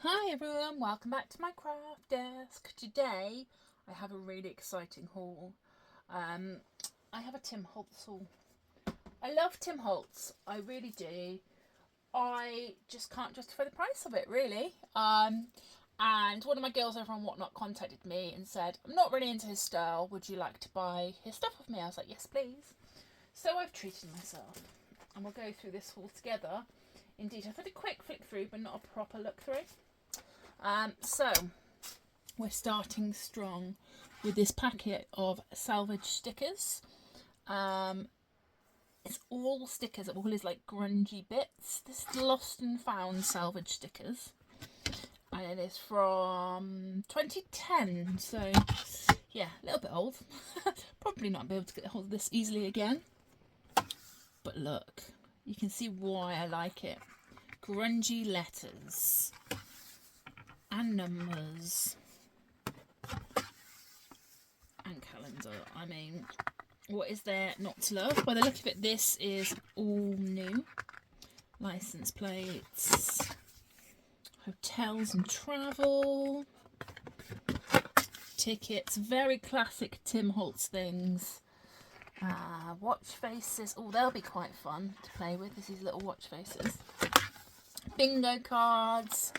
Hi everyone, welcome back to my craft desk. Today I have a really exciting haul. I have a Tim Holtz haul. I love Tim Holtz, I really do. I just can't justify the price of it really. And one of my girls over on Whatnot contacted me and said, I'm not really into his style, would you like to buy his stuff with me? I was like, yes please. So I've treated myself and we'll go through this haul together. Indeed, I've had a quick flick through but not a proper look through. So we're starting strong with this packet of salvage stickers. It's all stickers, all his like grungy bits. This is lost and found salvage stickers, and it is from 2010. So yeah, a little bit old. Probably not be able to get hold of this easily again. But look, you can see why I like it. Grungy letters. And numbers and calendar. I mean, what is there not to love? By the look of it, this is all new. License plates, hotels and travel, tickets, very classic Tim Holtz things. Watch faces. Oh, they'll be quite fun to play with. This is little watch faces. Bingo cards.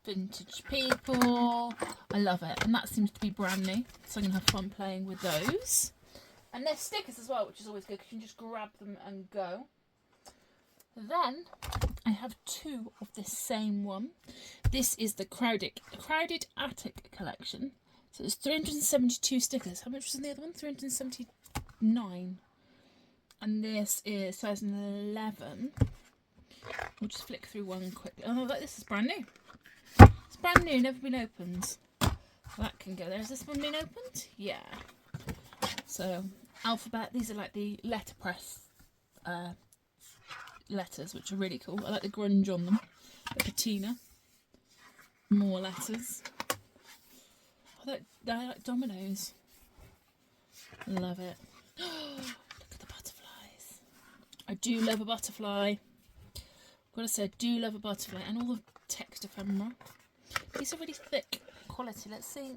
Vintage people. I love it, and that seems to be brand new, so I'm gonna have fun playing with those. And there's stickers as well, which is always good because you can just grab them and go. Then I have two of the same one. This is the Crowded Attic collection. So there's 372 stickers. How much was in the other one? 379. And this is 2011. We'll just flick through one quickly. Oh, this is brand new. Brand new, never been opened. That can go there. Has this one been opened? Yeah. So, alphabet. These are like the letterpress letters, which are really cool. I like the grunge on them. The patina. More letters. I like dominoes. Love it. Look at the butterflies. I do love a butterfly. I've got to say, I do love a butterfly. And all the text ephemera. These are really thick quality. Let's see.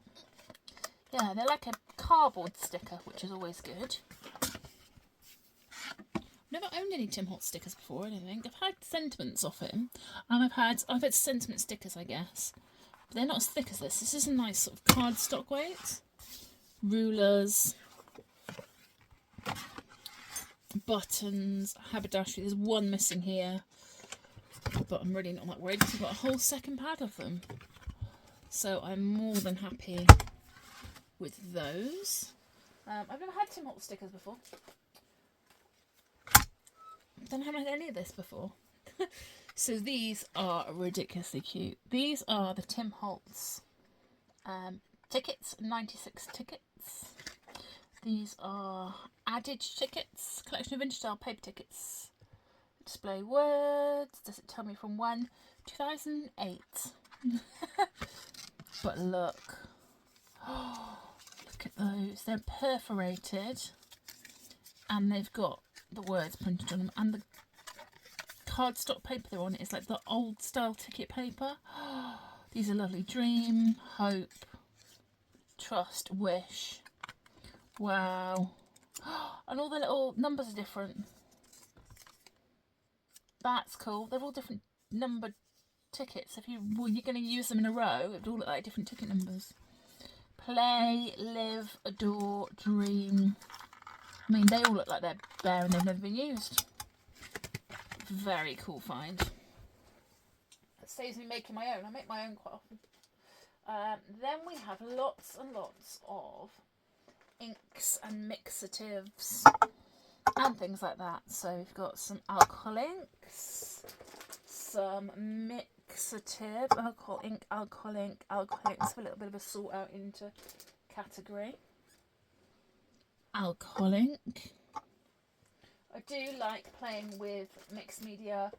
Yeah, they're like a cardboard sticker, which is always good. I've never owned any Tim Holtz stickers before, I don't think. I've had sentiments off him, and I've had sentiment stickers, I guess. But they're not as thick as this. This is a nice sort of cardstock weight. Rulers. Buttons. Haberdashery. There's one missing here. But I'm really not that worried because I've got a whole second pad of them. So I'm more than happy with those. I've never had Tim Holtz stickers before. I haven't had any of this before. So these are ridiculously cute. These are the Tim Holtz tickets, 96 tickets. These are Adage tickets, collection of vintage style paper tickets. Display words. Does it tell me from when? 2008. But look. Oh, look at those. They're perforated. And they've got the words printed on them. And the cardstock paper they're on is like the old style ticket paper. These are lovely. Dream, hope, trust, wish. Wow. And all the little numbers are different. That's cool. They're all different numbered tickets. If you're going to use them in a row, it would all look like different ticket numbers. Play, live, adore, dream. I mean, they all look like they're there and they've never been used. Very cool find. That saves me making my own. I make my own quite often. Then we have lots and lots of inks and mixatives and things like that. So we've got some alcohol inks, some mixative, alcohol ink, alcohol ink, alcohol inks, a little bit of a sort out into category. Alcohol ink. I do like playing with mixed media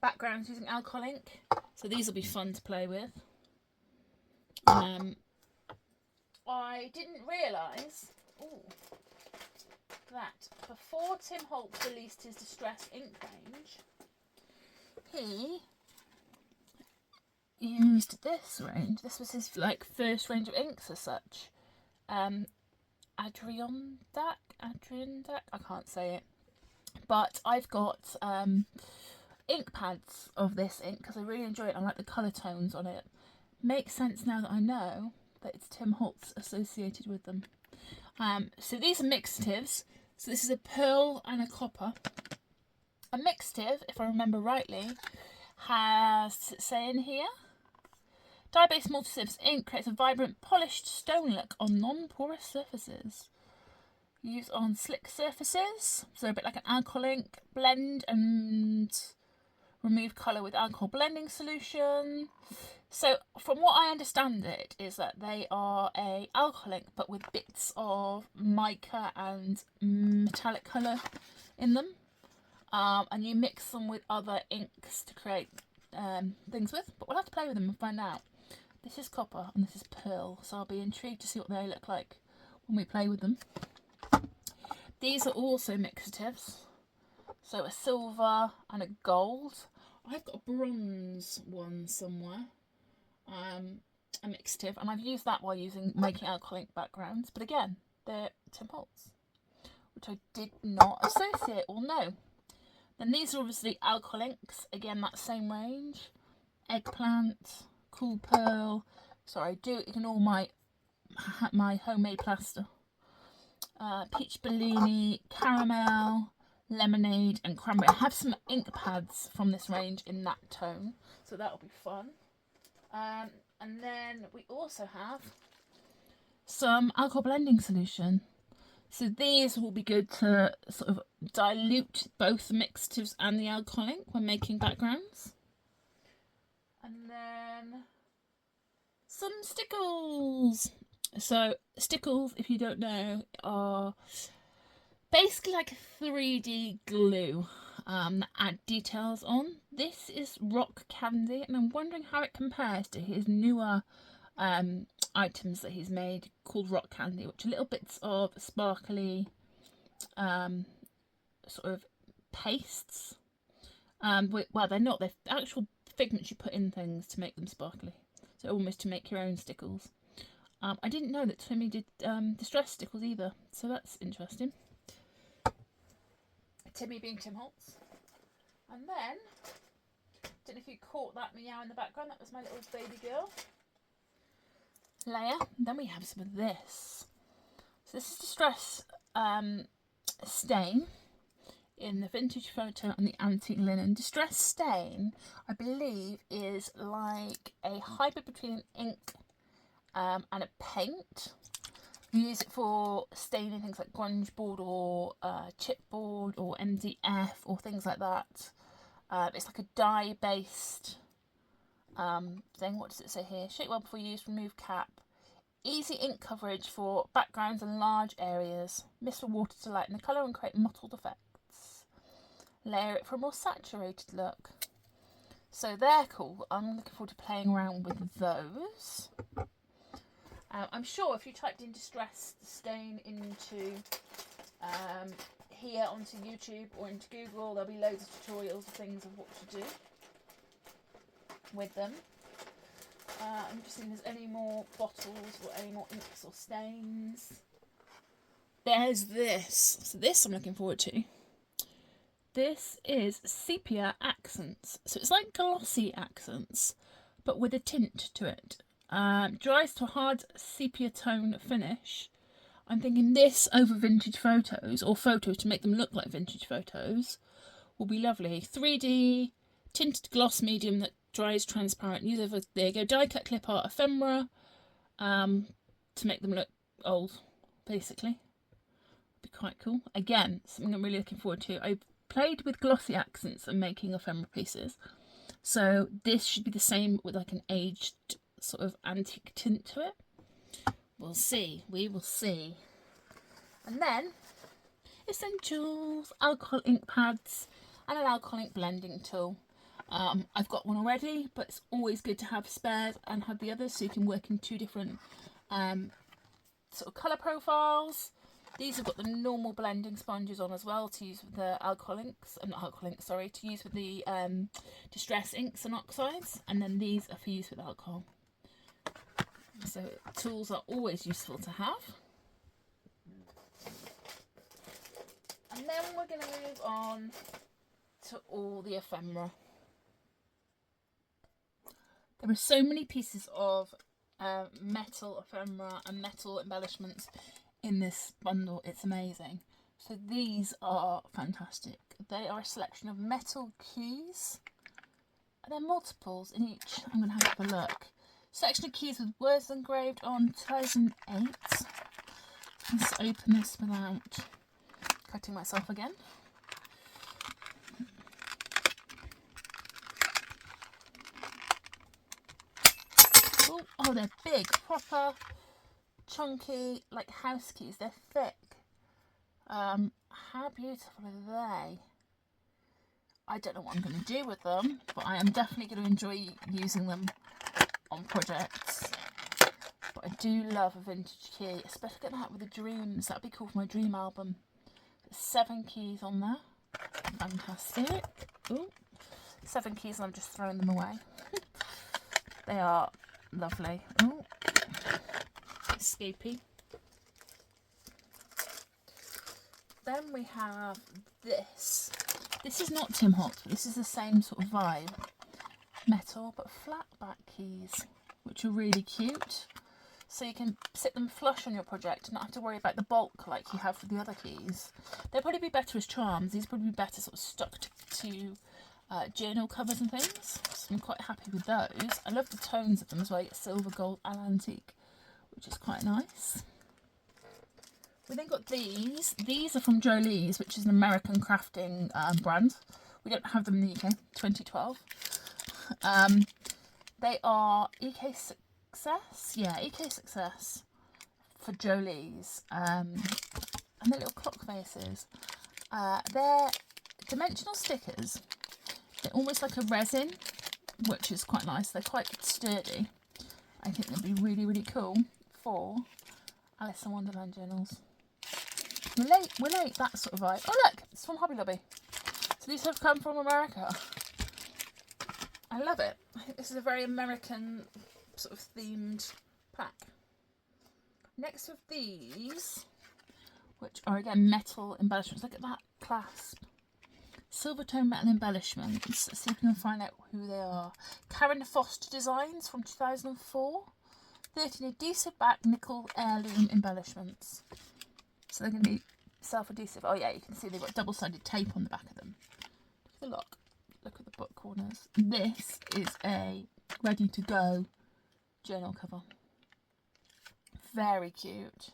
backgrounds using alcohol ink, so these will be fun to play with. I didn't realise that before Tim Holtz released his Distress ink range, he used this range. This was his like first range of inks as such. Adirondack, I can't say it. But I've got ink pads of this ink because I really enjoy it. I like the colour tones on it. Makes sense now that I know that it's Tim Holtz associated with them. So these are mixatives. So this is a pearl and a copper. A mixative, if I remember rightly, has, say in here, dye-based multi-surface ink creates a vibrant, polished stone look on non-porous surfaces. Used on slick surfaces, so a bit like an alcohol ink. Blend and remove colour with alcohol blending solution. So from what I understand it is that they are a alcohol ink but with bits of mica and metallic colour in them. And you mix them with other inks to create things with, but we'll have to play with them and find out. This is copper and this is pearl, so I'll be intrigued to see what they look like when we play with them. These are also mixatives, so a silver and a gold. I've got a bronze one somewhere, a mixative, and I've used that while making alcohol ink backgrounds, but again, they're Tim Holtz, which I did not associate or know. Then these are obviously alcohol inks, again that same range. Eggplant, cool pearl, sorry, do ignore my homemade plaster. Peach Bellini, caramel, lemonade and cranberry. I have some ink pads from this range in that tone, so that'll be fun. And then we also have some alcohol blending solution. So these will be good to sort of dilute both the mixatives and the alcohol ink when making backgrounds. And then some stickles. So stickles, if you don't know, are basically like a 3D glue that add details on. This is rock candy, and I'm wondering how it compares to his newer items that he's made called rock candy, which are little bits of sparkly sort of pastes. Well, they're not, they're actual figments you put in things to make them sparkly, so almost to make your own stickles. I didn't know that Timmy did distress stickles either, so that's interesting. Timmy being Tim Holtz. And then, don't know if you caught that meow in the background, that was my little baby girl. Layer. And then we have some of this. So this is distress stain in the vintage photo and the antique linen. Distress stain, I believe, is like a hybrid between an ink and a paint. You use it for staining things like grunge board or chipboard or MDF or things like that. It's like a dye-based thing. What does it say here? Shake well before use, remove cap. Easy ink coverage for backgrounds and large areas. Mist with water to lighten the colour and create mottled effects. Layer it for a more saturated look. So they're cool. I'm looking forward to playing around with those. I'm sure if you typed in distress stain into here onto YouTube or into Google, there'll be loads of tutorials of things of what to do with them. I'm just seeing if there's any more bottles or any more inks or stains. There's this. So this I'm looking forward to. This is sepia accents. So it's like glossy accents, but with a tint to it. Dries to a hard sepia tone finish. I'm thinking this over vintage photos, or photos to make them look like vintage photos, will be lovely. 3D tinted gloss medium that dries transparent. Use over, there you go, die cut clip art ephemera to make them look old, basically. Be quite cool. Again, something I'm really looking forward to. I've played with glossy accents and making ephemera pieces, so this should be the same with like an aged sort of antique tint to it. We'll see. We will see. And then essentials, alcohol ink pads and an alcohol ink blending tool. I've got one already, but it's always good to have spares and have the others so you can work in two different sort of colour profiles. These have got the normal blending sponges on as well to use with the alcohol inks, not alcohol inks, sorry, to use with the distress inks and oxides, and then these are for use with alcohol. So tools are always useful to have. And then we're going to move on to all the ephemera. There are so many pieces of metal ephemera and metal embellishments in this bundle, it's amazing. So these are fantastic. They are a selection of metal keys. And there are multiples in each. I'm going to have a look. Selection of keys with words engraved on 2008. Let's open this without cutting myself again. Oh, they're big, proper, chunky, like house keys. They're thick. How beautiful are they? I don't know what I'm going to do with them, but I am definitely going to enjoy using them on projects. But I do love a vintage key, especially getting that with the dreams. That'd be cool for my dream album. There's 7 keys on there. Fantastic. Ooh. 7 keys and I'm just throwing them away. They are lovely. Ooh. Scoopy. Then we have this. This is not Tim Holtz, but this is the same sort of vibe. Metal, but flat back keys, which are really cute. So you can sit them flush on your project and not have to worry about the bulk like you have for the other keys. They'll probably be better as charms. These probably be better sort of stuck to journal covers and things. So I'm quite happy with those. I love the tones of them as well. You get silver, gold and antique, which is quite nice. We then got these. These are from Jolie's, which is an American crafting brand. We don't have them in the UK, 2012. They are EK Success. Yeah, EK Success for Jolie's. And they're little clock faces. They're dimensional stickers. They're almost like a resin, which is quite nice. They're quite sturdy. I think they'd be really, really cool for Alice in Wonderland journals. Relate that sort of vibe. Oh look, it's from Hobby Lobby. So these have come from America. I love it. I think this is a very American sort of themed pack. Next of these, which are again metal embellishments. Look at that clasp. Silver tone metal embellishments. Let's see if we can find out who they are. Karen Foster Designs from 2004. 13 adhesive back nickel heirloom embellishments. So they're going to be self-adhesive. Oh yeah, you can see they've got double-sided tape on the back of them. Look at the look. Look at the book corners. This is a ready-to-go journal cover. Very cute.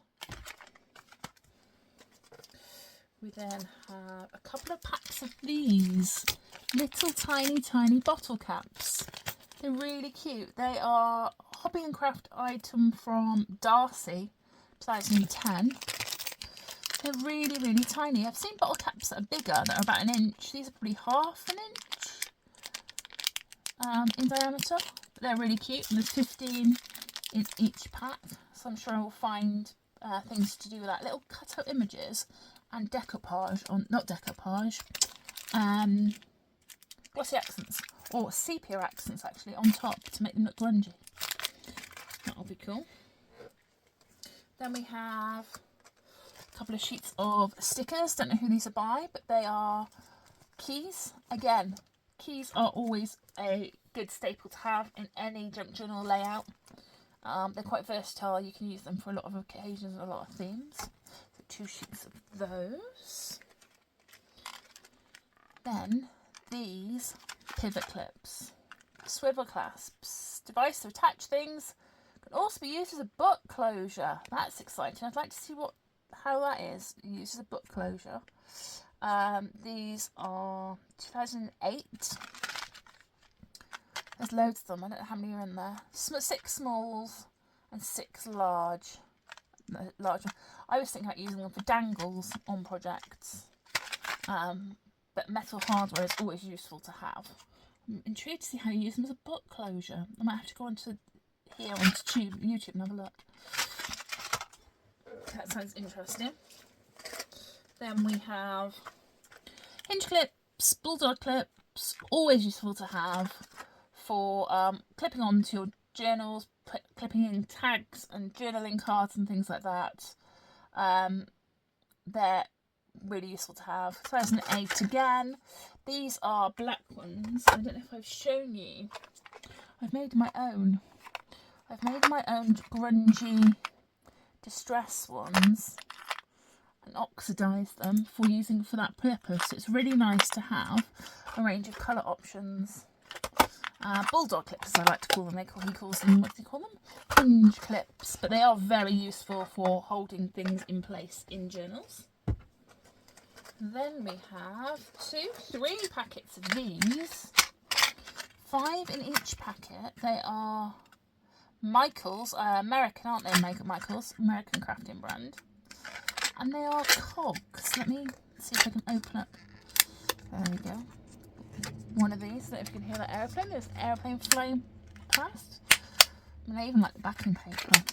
We then have a couple of packs of these little tiny bottle caps. They're really cute. They are hobby and craft item from Darcy, 2010. They're really, really tiny. I've seen bottle caps that are bigger, that are about 1 inch. These are probably half an inch in diameter. But they're really cute. And there's 15 in each pack. So I'm sure I will find things to do with that. Little cut-out images and decoupage, not decoupage, glossy accents, or sepia accents actually, on top to make them look grungy. That'll be cool. Then we have a couple of sheets of stickers. Don't know who these are by, but they are keys. Again, keys are always a good staple to have in any junk journal layout. They're quite versatile. You can use them for a lot of occasions and a lot of themes. So 2 sheets of those. Then these pivot clips, swivel clasps, device to attach things. Can also be used as a book closure. That's exciting. I'd like to see how that is used as a book closure. These are 2008. There's loads of them. I don't know how many are in there. 6 smalls and 6 large. I was thinking about using them for dangles on projects. But metal hardware is always useful to have. I'm intrigued to see how you use them as a book closure. I might have to go onto YouTube and have a look. That sounds interesting. Then we have hinge clips, bulldog clips, always useful to have for clipping onto your journals, clipping in tags and journaling cards and things like that. They're really useful to have. So there's an 8 again. These are black ones. I don't know if I've shown you. I've made my own. I've made my own grungy distress ones and oxidised them for using for that purpose. So it's really nice to have a range of colour options. Bulldog clips, as I like to call them. He calls them, what does he call them? Hinge clips. But they are very useful for holding things in place in journals. Then we have 3 packets of these. 5 in each packet. They are Michael's, American, aren't they? Michael's, American crafting brand. And they are cogs. Let me see if I can open up. There we go. One of these. I don't know if you can hear that aeroplane. There's an aeroplane flying past. And I even like the backing paper.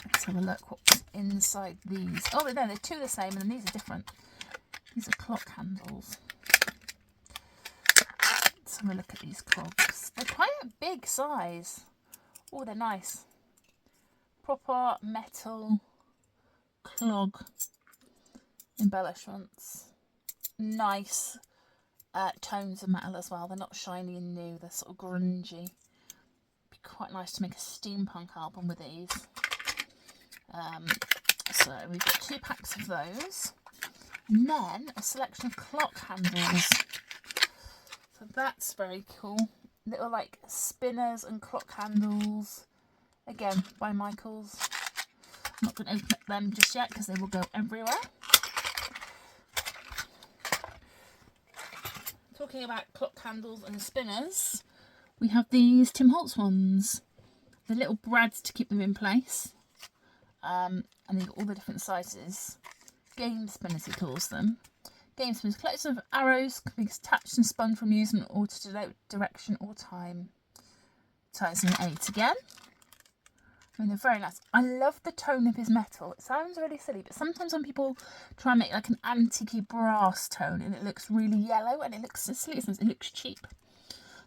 Let's have a look what's inside these. Oh, no, they're 2 the same, and then these are different. These are clock handles. Let's have a look at these clogs. They're quite a big size. Oh, they're nice. Proper metal clog embellishments. Nice tones of metal as well. They're not shiny and new. They're sort of grungy. Be quite nice to make a steampunk album with these. So we've got 2 packs of those. And then a selection of clock handles. So that's very cool. Little like spinners and clock handles. Again, by Michael's. I'm not going to open up them just yet because they will go everywhere. Talking about clock handles and spinners, we have these Tim Holtz ones. The little brads to keep them in place. And they've got all the different sizes. Game spinners, he calls them. Game spinners, collection of arrows can be attached and spun from using or to denote direction or time. So it's an 8 again. I mean, they're very nice. I love the tone of his metal. It sounds really silly, but sometimes when people try and make like an antique brass tone and it looks really yellow and it looks so silly, it looks cheap.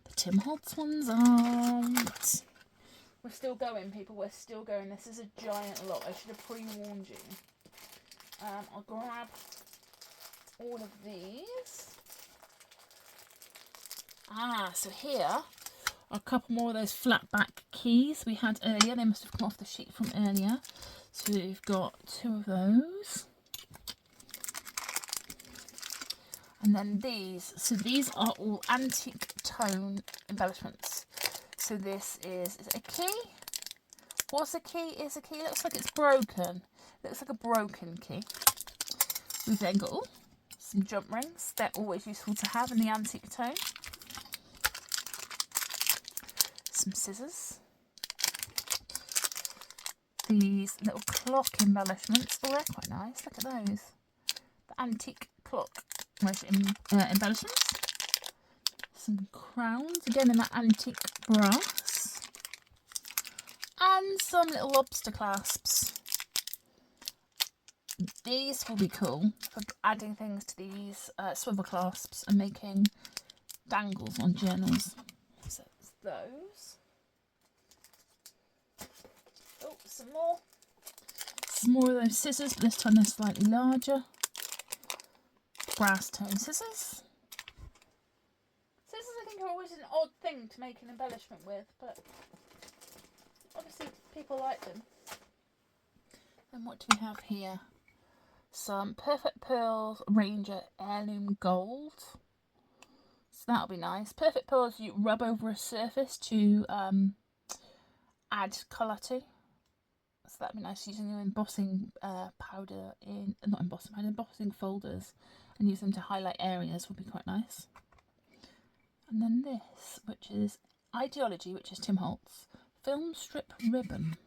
The Tim Holtz ones aren't. We're still going, people. We're still going. This is a giant lot. I should have pre-warned you. I'll grab all of these. So here are a couple more of those flat back keys we had earlier. They must have come off the sheet from earlier. So we've got 2 of those. And then these. So these are all antique tone embellishments. So this is it a key? What's a key? Is a key? It looks like it's broken. It looks like a broken key. We've then got some jump rings. They're always useful to have in the antique tone. Some scissors. These little clock embellishments. Oh, they're quite nice. Look at those. The antique clock embellishments. Some crowns, again in that antique brass. And some little lobster clasps. These will be cool for adding things to these swivel clasps and making dangles on journals. So it's those. Oh, some more. Some more of those scissors, but this time they're slightly larger. Brass tone scissors. Scissors, I think, are always an odd thing to make an embellishment with, but obviously people like them. And what do we have here? Some Perfect Pearls Ranger Heirloom Gold. So that'll be nice. Perfect Pearls you rub over a surface to add colour to. So that'd be nice using your embossing powder in, not embossing powder, embossing folders, and use them to highlight areas would be quite nice. And then this, which is Ideology, which is Tim Holtz. Film strip ribbon.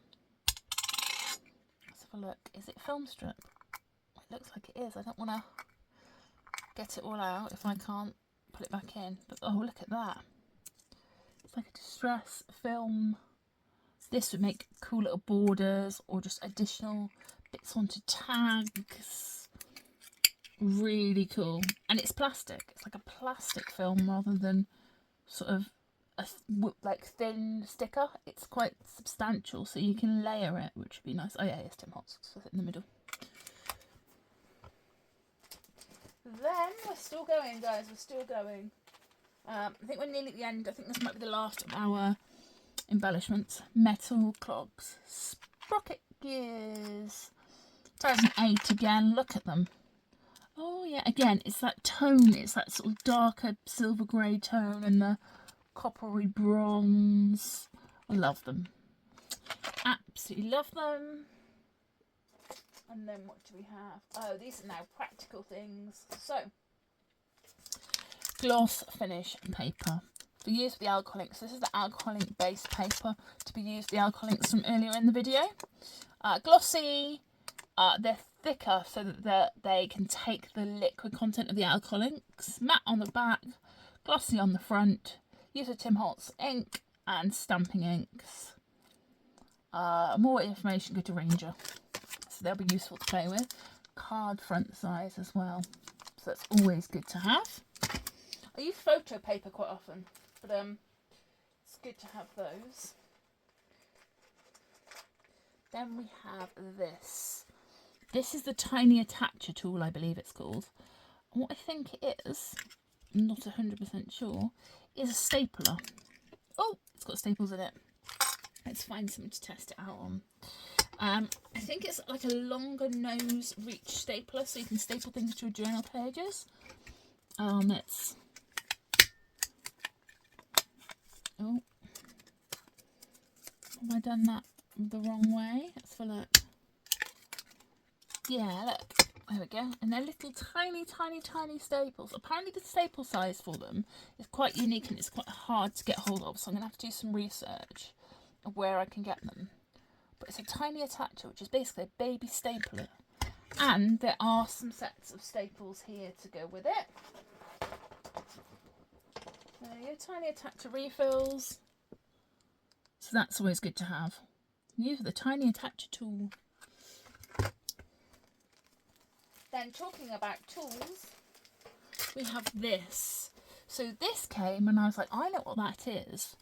Let's have a look. Is it film strip? It looks like it is. I don't want to get it all out if I can't put it back in. But oh, look at that. It's like a distress film. So this would make cool little borders or just additional bits onto tags. Really cool. And it's plastic. It's like a plastic film rather than sort of a like thin sticker. It's quite substantial, so you can layer it, which would be nice. Oh yeah, it's Tim Holtz, so in the middle. Then we're still going, guys. We're still going. I think we're nearly at the end. I think this might be the last of our embellishments. Metal clogs, sprocket gears. 2008 again. Look at them. Oh yeah, again, it's that tone. It's that sort of darker silver grey tone and the coppery bronze. I love them. Absolutely love them. And then what do we have? Oh, these are now practical things. So, gloss finish paper for use with the alcohol inks. This is the alcohol ink based paper to be used with the alcohol inks from earlier in the video. Glossy. They're thicker so that they can take the liquid content of the alcohol inks. Matte on the back, glossy on the front. Use a Tim Holtz ink and stamping inks. More information, go to Ranger. So they'll be useful to play with. Card front size as well. So that's always good to have. I use photo paper quite often, but it's good to have those. Then we have this. This is the tiny attacher tool, I believe it's called. And what I think it is, I'm not 100% sure, is a stapler. Oh, it's got staples in it. Let's find something to test it out on. I think it's like a longer nose reach stapler, so you can staple things to your journal pages. Let's... Oh. Have I done that the wrong way? Let's have a look. Yeah, look. There we go. And they're little tiny staples. Apparently the staple size for them is quite unique and it's quite hard to get hold of, so I'm going to have to do some research of where I can get them. But it's a tiny attacher, which is basically a baby stapler. And there are some sets of staples here to go with it. There you go, tiny attacher refills. So that's always good to have. Use the tiny attacher tool. Then talking about tools, we have this. So this came and I was like, I know what that is.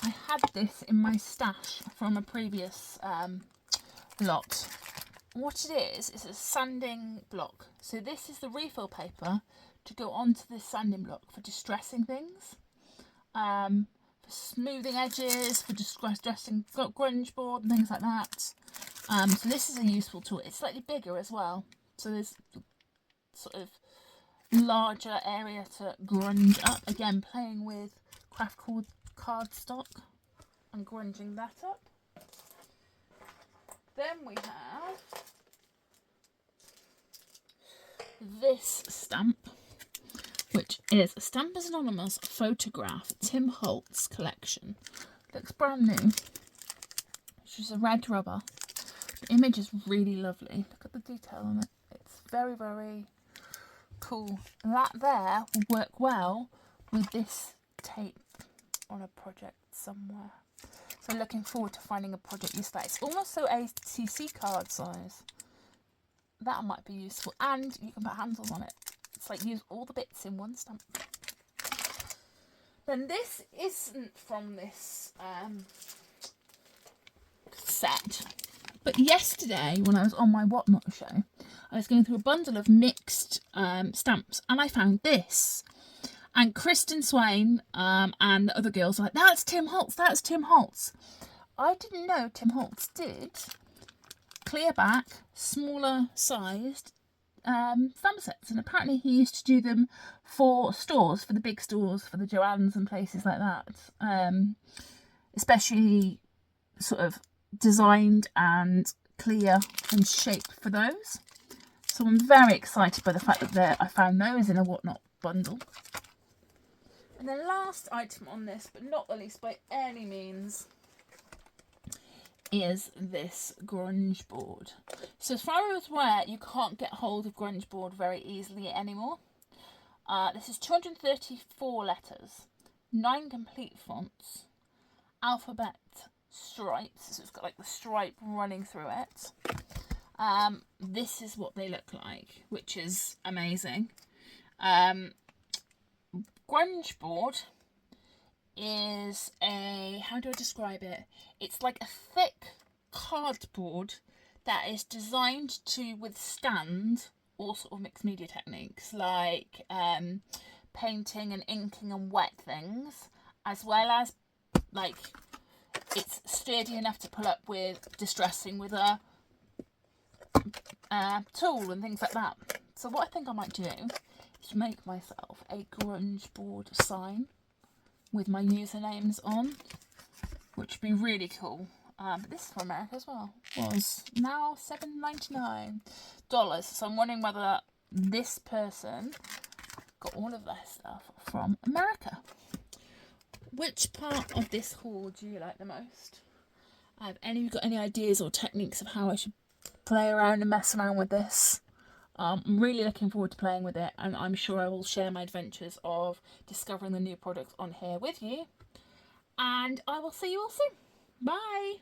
I had this in my stash from a previous lot. What it is a sanding block. So this is the refill paper to go onto this sanding block for distressing things. For smoothing edges, for distressing grunge board and things like that. So this is a useful tool. It's slightly bigger as well. So there's sort of larger area to grunge up. Again, playing with craft cardstock and grunging that up. Then we have this stamp, which is a Stampers Anonymous photograph Tim Holtz collection. Looks brand new. Which is a red rubber. The image is really lovely. Look at the detail on it. It's very, very cool. That there will work well with this tape on a project somewhere. So looking forward to finding a project use that. It's also ATC card size. That might be useful. And you can put handles on it. It's like use all the bits in one stamp. Then this isn't from this set. But yesterday, when I was on my Whatnot show, I was going through a bundle of mixed stamps and I found this. And Kristen Swain and the other girls were like, that's Tim Holtz, that's Tim Holtz. I didn't know Tim Holtz did clear back, smaller sized stamp sets. And apparently he used to do them for stores, for the big stores, for the Joann's and places like that. Especially sort of designed and clear and shaped for those. So I'm very excited by the fact that I found those in a Whatnot bundle. And the last item on this, but not the least by any means, is this grunge board. So as far as aware, you can't get hold of grunge board very easily anymore. This is 234 letters, 9 complete fonts, alphabet stripes, so it's got like the stripe running through it. This is what they look like, which is amazing. Grunge board is a, how do I describe it? It's like a thick cardboard that is designed to withstand all sort of mixed media techniques like painting and inking and wet things, as well as like it's sturdy enough to pull up with distressing with a tool and things like that. So what I think I might do is make myself a grunge board sign with my usernames on, which would be really cool. But this is from America as well. Was now $7.99. So I'm wondering whether this person got all of their stuff from America. Which part of this haul do you like the most? Have any of you got any ideas or techniques of how I should play around and mess around with this? I'm really looking forward to playing with it, and I'm sure I will share my adventures of discovering the new products on here with you. And I will see you all soon. Bye!